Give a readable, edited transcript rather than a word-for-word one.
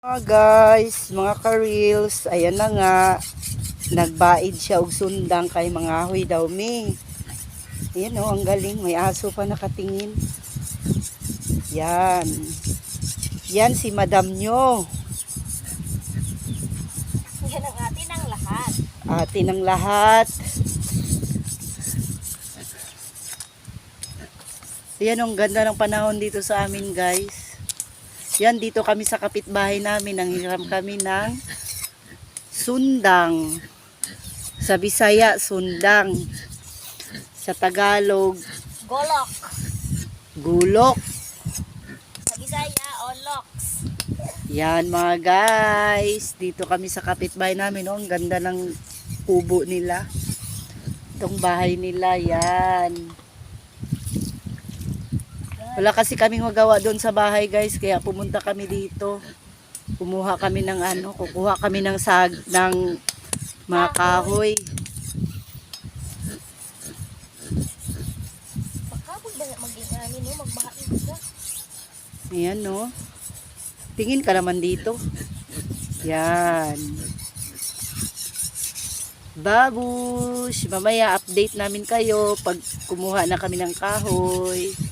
Guys, mga ka-reels, ayan na nga, nagbaid siya og sundang kay mga ahoy daw mi. Ayan o, ang galing, may aso pa nakatingin. Yan. Yan si madam nyo. Yan ang atin ang lahat. Atin ang lahat. Ayan, ang ganda ng panahon dito sa amin, guys. Yan, dito kami sa kapitbahay namin, nanghiram kami ng sundang. Sa Bisaya, sundang. Sa Tagalog, Golok. gulok. Sa Bisaya, oloks. Yan mga guys, dito kami sa kapitbahay namin. Oh, ang ganda ng kubo nila. Itong bahay nila, yan. Wala kasi kaming magawa doon sa bahay guys, kaya pumunta kami dito. Kumuha kami ng kukuha kami ng ng mga kahoy. Baka mag-ingani no, magbahain ka. Ayan no. Tingin ka naman dito. Yan. Babush, mamaya update namin kayo pag kumuha na kami ng kahoy.